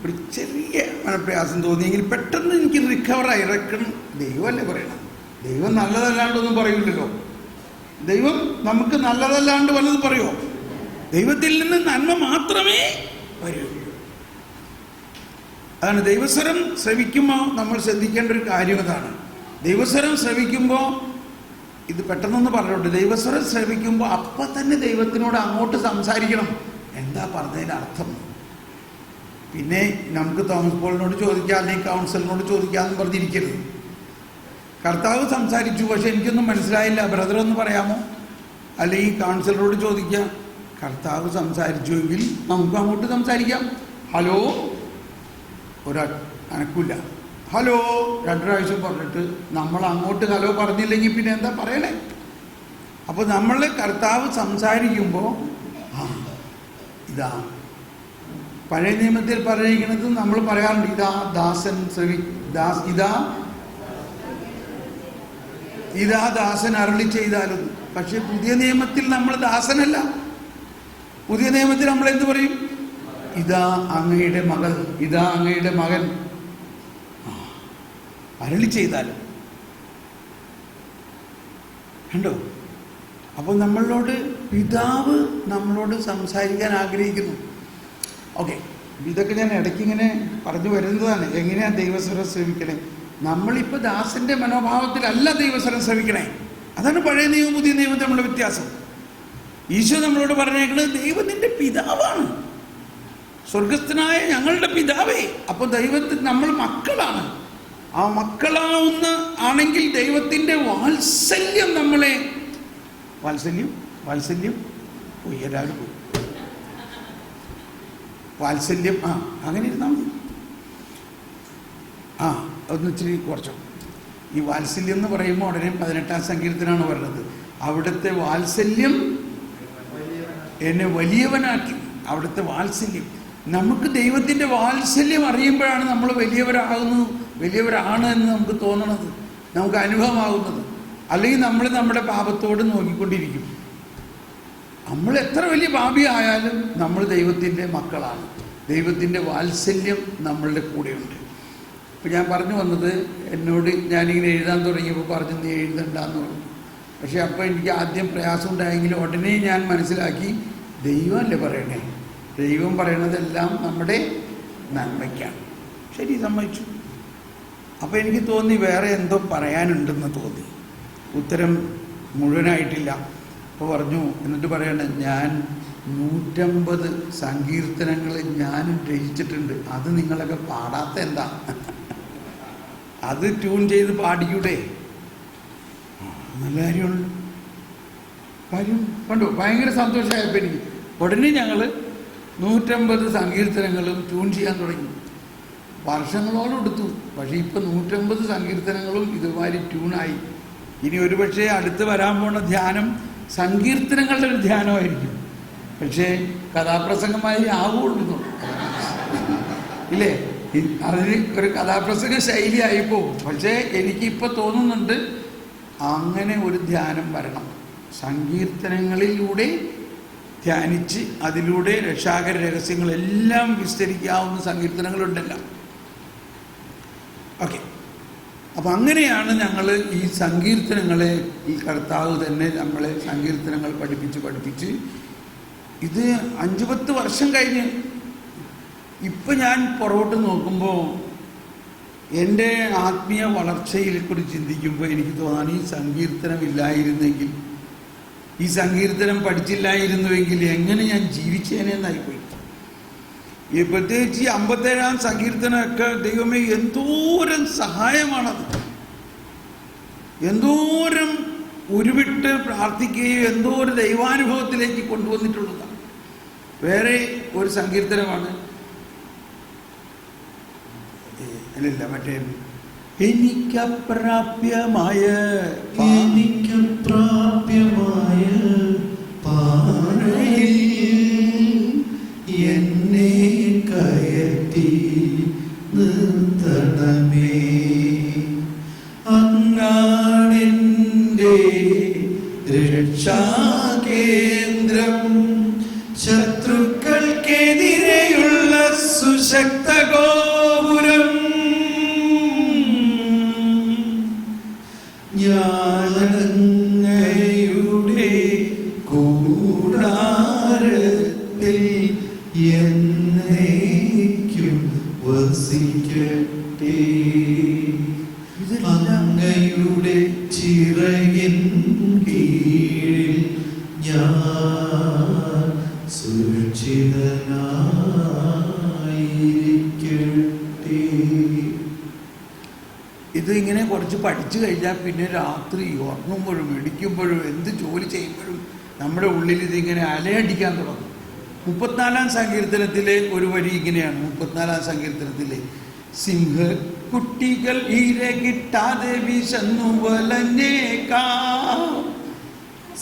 ഒരു ചെറിയ മനപ്രയാസം തോന്നിയെങ്കിൽ പെട്ടെന്ന് എനിക്ക് റിക്കവറായി. ദൈവമല്ലേ പറയണം, ദൈവം നല്ലതല്ലാണ്ടൊന്നും പറയില്ലല്ലോ. ദൈവം നമുക്ക് നല്ലതല്ലാണ്ട് വല്ലതും പറയുമോ? ദൈവത്തിൽ നിന്ന് നന്മ മാത്രമേ വരൂ. അതാണ് ദൈവസ്വരം ശ്രവിക്കുമ്പോൾ നമ്മൾ ശ്രദ്ധിക്കേണ്ട ഒരു കാര്യം. അതാണ് ദൈവസ്വരം ശ്രവിക്കുമ്പോൾ, ഇത് പെട്ടെന്നൊന്ന് പറഞ്ഞോട്ടെ, ദൈവസ്വരം ശ്രവിക്കുമ്പോൾ അപ്പം തന്നെ ദൈവത്തിനോട് അങ്ങോട്ട് സംസാരിക്കണം. എന്താ പറഞ്ഞതിൻ്റെ അർത്ഥം? പിന്നെ നമുക്ക് തോമസ് പോളിനോട് ചോദിക്കാം, അല്ലെങ്കിൽ കൗൺസിലറിനോട് ചോദിക്കാമെന്ന് പറഞ്ഞിരിക്കരുത്. കർത്താവ് സംസാരിച്ചു, പക്ഷെ എനിക്കൊന്നും മനസ്സിലായില്ല, ബ്രദർ ഒന്ന് പറയാമോ? അല്ലെങ്കിൽ കൗൺസിലറോട് ചോദിക്കാം. കർത്താവ് സംസാരിച്ചുവെങ്കിൽ നമുക്ക് അങ്ങോട്ട് സംസാരിക്കാം. ഹലോ, അനക്കില്ല. ഹലോ 2 പ്രാവശ്യം പറഞ്ഞിട്ട് നമ്മൾ അങ്ങോട്ട് ഹലോ പറഞ്ഞില്ലെങ്കിൽ പിന്നെ എന്താ പറയണേ? അപ്പോൾ നമ്മൾ കർത്താവ് സംസാരിക്കുമ്പോൾ ഇതാ പഴയ നിയമത്തിൽ പറഞ്ഞിരിക്കുന്നത് നമ്മൾ പറയാറുണ്ട്, ഇതാ ദാസൻ ഇതാ ദാസൻ അരുളി ചെയ്താലും. പക്ഷെ പുതിയ നിയമത്തിൽ നമ്മൾ ദാസനല്ല. പുതിയ നിയമത്തിൽ നമ്മൾ എന്ത് പറയും? ഇതാ അങ്ങയുടെ മകൾ, ഇതാ അങ്ങയുടെ മകൻ അരുളി ചെയ്താലും. കണ്ടോ? അപ്പോൾ നമ്മളോട് പിതാവ് നമ്മളോട് സംസാരിക്കാൻ ആഗ്രഹിക്കുന്നു. ഓക്കെ, ഇതൊക്കെ ഞാൻ ഇടയ്ക്കിങ്ങനെ പറഞ്ഞു വരുന്നതാണ്. എങ്ങനെയാണ് ദൈവസ്വരം ശ്രവിക്കണേ? നമ്മളിപ്പോൾ ദാസന്റെ മനോഭാവത്തിലല്ല ദൈവസ്വരം ശ്രവിക്കണേ. അതാണ് പഴയ നിയമവും പുതിയ നിയമവും തമ്മിലുള്ള വ്യത്യാസം. ഈശോ നമ്മളോട് പറഞ്ഞേക്കുന്നത് ദൈവം നിന്റെ പിതാവാണ്, സ്വർഗസ്ഥനായ ഞങ്ങളുടെ പിതാവേ. അപ്പോൾ ദൈവത്തിന് നമ്മൾ മക്കളാണ്. ആ മക്കളാവുന്ന ആണെങ്കിൽ ദൈവത്തിൻ്റെ വാത്സല്യം നമ്മളെ വാത്സല്യം ഉയരാനും പോയി വാത്സല്യം അങ്ങനെ ഇരുന്നാൽ മതി. ഒന്ന് ഇച്ചിരി കുറച്ചോ. ഈ വാത്സല്യം എന്ന് പറയുമ്പോൾ ഉടനെ 18-ാം സങ്കീർത്തനാണ് പറയുന്നത്. അവിടുത്തെ വാത്സല്യം എന്നെ വലിയവനാക്കി. അവിടുത്തെ വാത്സല്യം, നമുക്ക് ദൈവത്തിൻ്റെ വാത്സല്യം അറിയുമ്പോഴാണ് നമ്മൾ വലിയവരാണ് എന്ന് നമുക്ക് തോന്നണത്, നമുക്ക് അനുഭവമാകുന്നത്. അല്ലെങ്കിൽ നമ്മൾ നമ്മുടെ പാപത്തോട് നോക്കിക്കൊണ്ടിരിക്കും. നമ്മൾ എത്ര വലിയ പാപി ആയാലും നമ്മൾ ദൈവത്തിൻ്റെ മക്കളാണ്. ദൈവത്തിൻ്റെ വാത്സല്യം നമ്മളുടെ കൂടെയുണ്ട്. ഇപ്പം ഞാൻ പറഞ്ഞു വന്നത്, എന്നോട് ഞാനിങ്ങനെ എഴുതാൻ തുടങ്ങിയപ്പോൾ പറഞ്ഞു നീ എഴുതണ്ടെന്ന് പറഞ്ഞു. പക്ഷെ അപ്പോൾ എനിക്ക് ആദ്യം പ്രയാസം ഉണ്ടായെങ്കിലും ഉടനെ ഞാൻ മനസ്സിലാക്കി, ദൈവമല്ലേ പറയണേ, ദൈവം പറയണതെല്ലാം നമ്മുടെ നന്മയ്ക്കാണ്. ശരി, സമ്മതിച്ചു. അപ്പോൾ എനിക്ക് തോന്നി വേറെ എന്തോ പറയാനുണ്ടെന്ന് തോന്നി. ഉത്തരം മുഴുവനായിട്ടില്ല. അപ്പോൾ പറഞ്ഞു, എന്നിട്ട് പറയണേ, ഞാൻ 150 സങ്കീർത്തനങ്ങൾ ഞാനും രചിച്ചിട്ടുണ്ട്. അത് നിങ്ങളൊക്കെ പാടാത്ത എന്താ? അത് ട്യൂൺ ചെയ്ത് പാടിക്കൂടെ? നല്ല കാര്യം കണ്ടു. ഭയങ്കര സന്തോഷമായപ്പോൾ എനിക്ക്. ഉടനെ ഞങ്ങൾ 150 സങ്കീർത്തനങ്ങളും ട്യൂൺ ചെയ്യാൻ തുടങ്ങി. വർഷങ്ങളോളം എടുത്തു. പക്ഷേ ഇപ്പം 150 സങ്കീർത്തനങ്ങളും ഇതുമാതിരി ട്യൂണായി. ഇനി ഒരുപക്ഷെ അടുത്ത് വരാൻ പോണ ധ്യാനം സങ്കീർത്തനങ്ങളുടെ ഒരു ധ്യാനമായിരിക്കും. പക്ഷേ കഥാപ്രസംഗമായി ആവുള്ളൂ ഇല്ലേ? അതിന് ഒരു കഥാപ്രസംഗ ശൈലിയായിപ്പോ. പക്ഷേ എനിക്കിപ്പോൾ തോന്നുന്നുണ്ട് അങ്ങനെ ഒരു ധ്യാനം വരണം. സങ്കീർത്തനങ്ങളിലൂടെ ധ്യാനിച്ച് അതിലൂടെ രക്ഷാകര രഹസ്യങ്ങളെല്ലാം വിസ്തരിക്കാവുന്ന സങ്കീർത്തനങ്ങളുണ്ടല്ലോ. ഓക്കെ, അപ്പം അങ്ങനെയാണ് ഞങ്ങൾ ഈ സങ്കീർത്തനങ്ങളെ, ഈ കർത്താവ് തന്നെ നമ്മളെ സങ്കീർത്തനങ്ങൾ പഠിപ്പിച്ച് ഇത് 5-10 വർഷം കഴിഞ്ഞ് ഇപ്പം ഞാൻ പുറകോട്ട് നോക്കുമ്പോൾ എൻ്റെ ആത്മീയ വളർച്ചയെ കുറിച്ച് ചിന്തിക്കുമ്പോൾ എനിക്ക് തോന്നാൻ ഈ സങ്കീർത്തനം ഇല്ലായിരുന്നെങ്കിൽ, ഈ സങ്കീർത്തനം പഠിച്ചില്ലായിരുന്നുവെങ്കിൽ എങ്ങനെ ഞാൻ ജീവിച്ചേനെന്നായിപ്പോയി. ഈ പ്രത്യേകിച്ച് ഈ 57-ാം സങ്കീർത്തനമൊക്കെ ദൈവമേ എന്തോരം സഹായമാണത്. എന്തോരം ഉരുവിട്ട് പ്രാർത്ഥിക്കുകയും എന്തോരം ദൈവാനുഭവത്തിലേക്ക് കൊണ്ടുവന്നിട്ടുള്ളതാണ്. വേറെ ഒരു സങ്കീർത്തനമാണ്, അല്ലല്ല മറ്റേ എനിക്കപ്രാപ്യമായ പാറയിൽ എന്നെ കയറ്റി നിർത്തണമേ. അങ്ങാണെൻ്റെ രക്ഷാകേന്ദ്രം, ശത്രുക്കൾക്കെതിരെയുള്ള സുശക്ത ഗോപുരം. ഞാനങ്ങയുടെ കൂടാരത്തിൽ എന്നേക്കും വസിക്കട്ടെ. അങ്ങയുടെ ചിറകിൻ കീഴിൽ ഞാൻ സുരക്ഷിതനായിരിക്കട്ടെ. ഇത് ഇങ്ങനെ കുറച്ച് പഠിച്ചു കഴിഞ്ഞാൽ പിന്നെ രാത്രി ഉറങ്ങുമ്പോഴും എടിക്കുമ്പോഴും എന്ത് ജോലി ചെയ്യുമ്പോഴും നമ്മുടെ ഉള്ളിൽ ഇതിങ്ങനെ അലയടിക്കാൻ തുടങ്ങും. 34-ാം സങ്കീർത്തനത്തിലെ ഒരു വരി ഇങ്ങനെയാണ്. 34-ാം സങ്കീർത്തനത്തിലെ സിംഹക്കുട്ടികൾ ഇര കിട്ടാതെ വിശന്നു വലഞ്ഞേക്കാം.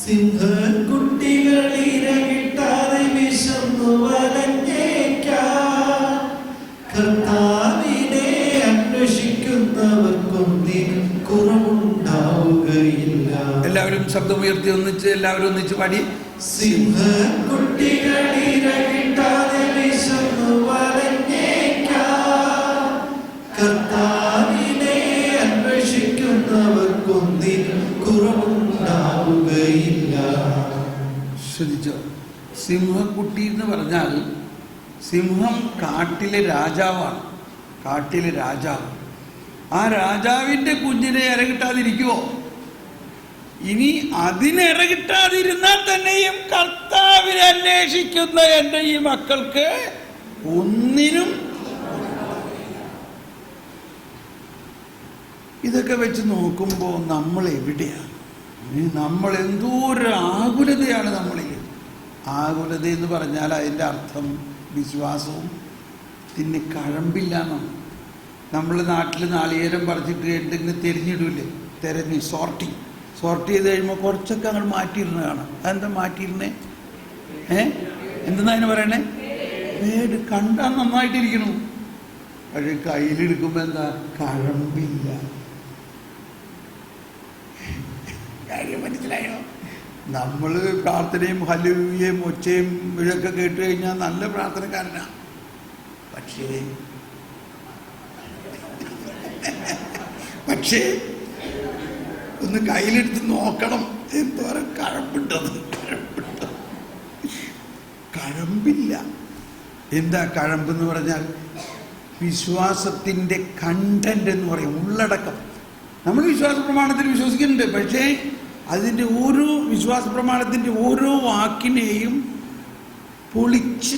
സിംഹക്കുട്ടികൾ ഇര കിട്ടാതെ വിശന്നു വലഞ്ഞേക്കാം. കർത്താവിനെ അന്വേഷിക്കുന്നവർക്കൊന്നിനും കുറവുണ്ടാവുകയില്ല. എല്ലാവരും ശബ്ദമുയർത്തി എല്ലാവരും ഒന്നിച്ച് പാടി. സിംഹക്കുട്ടികൾ ഇര കിട്ടാതെ വിശന്നു വലഞ്ഞേക്കാം. കർത്താവിനെ അന്വേഷിക്കുന്നവർക്കൊന്നിനും കുറവുണ്ടാവുകയില്ല. ശ്രദ്ധിച്ചോ? സിംഹക്കുട്ടി എന്ന് പറഞ്ഞാൽ സിംഹം കാട്ടിലെ രാജാവാണ്. കാട്ടിലെ രാജാവ്. ആ രാജാവിൻ്റെ കുഞ്ഞിനെ ഇരകിട്ടാതിരിക്കുമോ? ഇനി അതിനിറകിട്ടാതിരുന്നാൽ തന്നെയും കർത്താവിനെ അന്വേഷിക്കുന്ന എൻ്റെ ഈ മക്കൾക്ക് ഒന്നിനും. ഇതൊക്കെ വെച്ച് നോക്കുമ്പോൾ നമ്മൾ എവിടെയാണ്? നമ്മൾ എന്തോരം ആകുലതയാണ് നമ്മളിൽ. ആകുലത എന്ന് പറഞ്ഞാൽ അതിൻ്റെ അർത്ഥം വിശ്വാസവും പിന്നെ കഴമ്പില്ല എന്നാണ്. നമ്മൾ നാട്ടിൽ നാളികേരം പറിച്ചിട്ട് എന്തെങ്കിലും തെരഞ്ഞിടൂലേ? സോർട്ട് ചെയ്ത് കഴിയുമ്പോൾ കുറച്ചൊക്കെ അങ്ങോട്ട് മാറ്റിയിരുന്ന് കാണാം. അതെന്താ മാറ്റിയിരുന്നേ? എന്തെന്നാ അതിന് പറയണേ? വേട് കണ്ടാൽ നന്നായിട്ടിരിക്കണു, പക്ഷെ കയ്യിലെടുക്കുമ്പോൾ എന്താ? കഴമ്പില്ല. കാര്യം മനസ്സിലായോ? നമ്മൾ പ്രാർത്ഥനയും ഹല്ലേലൂയയും ഒച്ചയും ഇതൊക്കെ കേട്ട് കഴിഞ്ഞാൽ നല്ല പ്രാർത്ഥനക്കാരനാണ്. പക്ഷേ ഒന്ന് കയ്യിലെടുത്ത് നോക്കണം, എന്തോരം കഴമ്പുണ്ടത്. കഴമ്പില്ല. എന്താ കഴമ്പെന്ന് പറഞ്ഞാൽ? വിശ്വാസത്തിൻ്റെ കണ്ടന്റ് എന്ന് പറയും, ഉള്ളടക്കം. നമ്മൾ വിശ്വാസ പ്രമാണത്തിൽ വിശ്വസിക്കുന്നുണ്ട്, പക്ഷേ അതിൻ്റെ ഓരോ വിശ്വാസ പ്രമാണത്തിൻ്റെ ഓരോ വാക്കിനെയും പൊളിച്ച്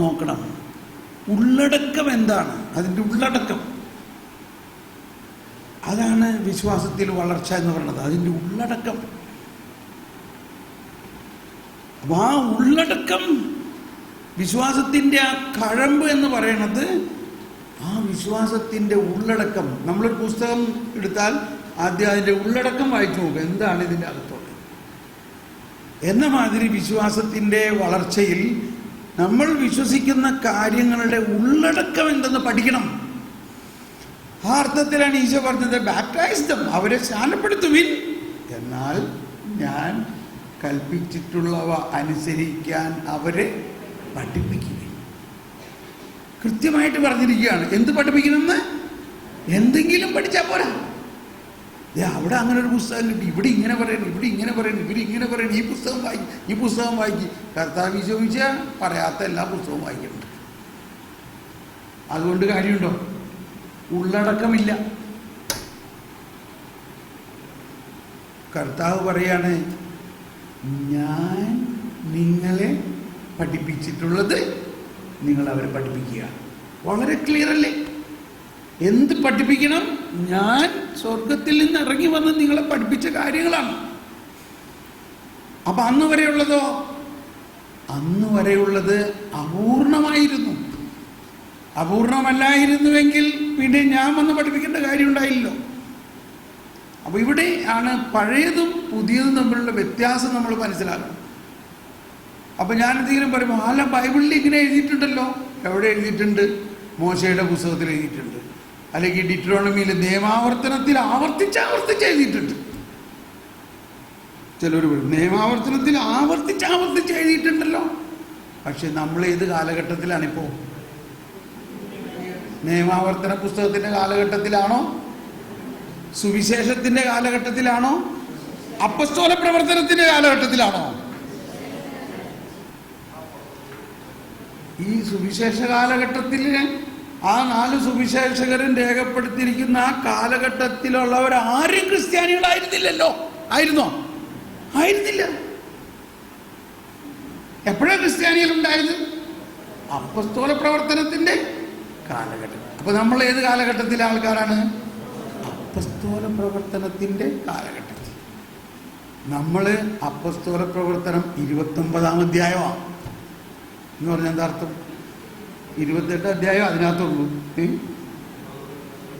നോക്കണം. ഉള്ളടക്കം എന്താണ്? അതിൻ്റെ ഉള്ളടക്കം. അതാണ് വിശ്വാസത്തിൽ വളർച്ച എന്ന് പറയുന്നത്, അതിൻ്റെ ഉള്ളടക്കം. അപ്പം ആ ഉള്ളടക്കം, വിശ്വാസത്തിൻ്റെ ആ കഴമ്പ് എന്ന് പറയുന്നത് ആ വിശ്വാസത്തിൻ്റെ ഉള്ളടക്കം. നമ്മളൊരു പുസ്തകം എടുത്താൽ ആദ്യം അതിൻ്റെ ഉള്ളടക്കം വായിച്ചു നോക്കുക, എന്താണ് ഇതിൻ്റെ അകത്തുള്ളത്. എന്ന മാതിരി വിശ്വാസത്തിൻ്റെ വളർച്ചയിൽ നമ്മൾ വിശ്വസിക്കുന്ന കാര്യങ്ങളുടെ ഉള്ളടക്കം എന്തെന്ന് പഠിക്കണം. ആ അർത്ഥത്തിലാണ് ഈശോ പറഞ്ഞത്, ബാപ്റ്റൈസ് ദം, അവരെ സ്നാനപ്പെടുത്തുവിൻ, എന്നാൽ ഞാൻ കൽപ്പിച്ചിട്ടുള്ളവ അനുസരിക്കാൻ അവരെ പഠിപ്പിക്കുവിൻ. കൃത്യമായിട്ട് പറഞ്ഞിരിക്കുകയാണ്. എന്ത് പഠിപ്പിക്കണമെന്ന്? എന്തെങ്കിലും പഠിച്ചാൽ പോരാ. അവിടെ അങ്ങനെ ഒരു പുസ്തകം കിട്ടി, ഇവിടെ ഇങ്ങനെ പറയണം, ഇവിടെ ഇങ്ങനെ പറയണം, ഇവിടെ ഇങ്ങനെ പറയണം, ഈ പുസ്തകം വായിക്കും, ഈ പുസ്തകം വായിക്കും. കർത്താവ് ചോദിച്ചാൽ പറയാത്ത എല്ലാ പുസ്തകവും വായിക്കുന്നുണ്ട്. അതുകൊണ്ട് കാര്യമുണ്ടോ? ഉള്ളടക്കമില്ല. കർത്താവ് പറയാണ്, ഞാൻ നിങ്ങളെ പഠിപ്പിച്ചിട്ടുള്ളത് നിങ്ങൾ അവരെ പഠിപ്പിക്കുക. വളരെ ക്ലിയർ അല്ലേ? എന്ത് പഠിപ്പിക്കണം? ഞാൻ സ്വർഗത്തിൽ നിന്ന് ഇറങ്ങി വന്ന് നിങ്ങളെ പഠിപ്പിച്ച കാര്യങ്ങളാണ്. അപ്പൊ അന്ന് വരെയുള്ളതോ? അന്ന് വരെയുള്ളത് അപൂർണമായിരുന്നു. അപൂർണമല്ലായിരുന്നുവെങ്കിൽ പിന്നെ ഞാൻ വന്ന് പഠിപ്പിക്കേണ്ട കാര്യം ഉണ്ടായില്ലല്ലോ. അപ്പൊ ഇവിടെ ആണ് പഴയതും പുതിയതും തമ്മിലുള്ള വ്യത്യാസം നമ്മൾ മനസ്സിലാക്കണം. അപ്പൊ ഞാനെന്തെങ്കിലും പറയുമ്പോൾ, അല്ല ബൈബിളിൽ ഇങ്ങനെ എഴുതിയിട്ടുണ്ടല്ലോ. എവിടെ എഴുതിയിട്ടുണ്ട്? മോശയുടെ പുസ്തകത്തിൽ എഴുതിയിട്ടുണ്ട്, അല്ലെങ്കിൽ ഡിട്രോണമിയിൽ നിയമാവർത്തനത്തിൽ ആവർത്തിച്ച് എഴുതിയിട്ടുണ്ട്. ചിലർ പറയും നിയമാവർത്തനത്തിൽ ആവർത്തിച്ച് എഴുതിയിട്ടുണ്ടല്ലോ. പക്ഷെ നമ്മൾ ഏത് കാലഘട്ടത്തിലാണിപ്പോൾ? നിയമാവർത്തന പുസ്തകത്തിന്റെ കാലഘട്ടത്തിലാണോ? സുവിശേഷത്തിന്റെ കാലഘട്ടത്തിലാണോ? അപ്പസ്തോല പ്രവർത്തനത്തിന്റെ കാലഘട്ടത്തിലാണോ? ഈ സുവിശേഷ കാലഘട്ടത്തിൽ ആ 4 സുവിശേഷകരും രേഖപ്പെടുത്തിയിരിക്കുന്ന ആ കാലഘട്ടത്തിലുള്ളവരാരും ക്രിസ്ത്യാനികളായിരുന്നില്ലല്ലോ. ആയിരുന്നോ? ആയിരുന്നില്ല. എപ്പോഴാണ് ക്രിസ്ത്യാനികൾ ഉണ്ടായത്? അപ്പസ്തോല പ്രവർത്തനത്തിന്റെ കാലഘട്ടം. അപ്പൊ നമ്മൾ ഏത് കാലഘട്ടത്തിലെ ആൾക്കാരാണ്? അപ്പസ്തോല പ്രവർത്തനത്തിന്റെ കാലഘട്ടത്തിൽ. നമ്മൾ അപ്പസ്തോല പ്രവർത്തനം 29-ാം അധ്യായമാണ് എന്ന് പറഞ്ഞാൽ എന്താ അർത്ഥം? 28 അധ്യായം അതിനകത്തുള്ളൂ.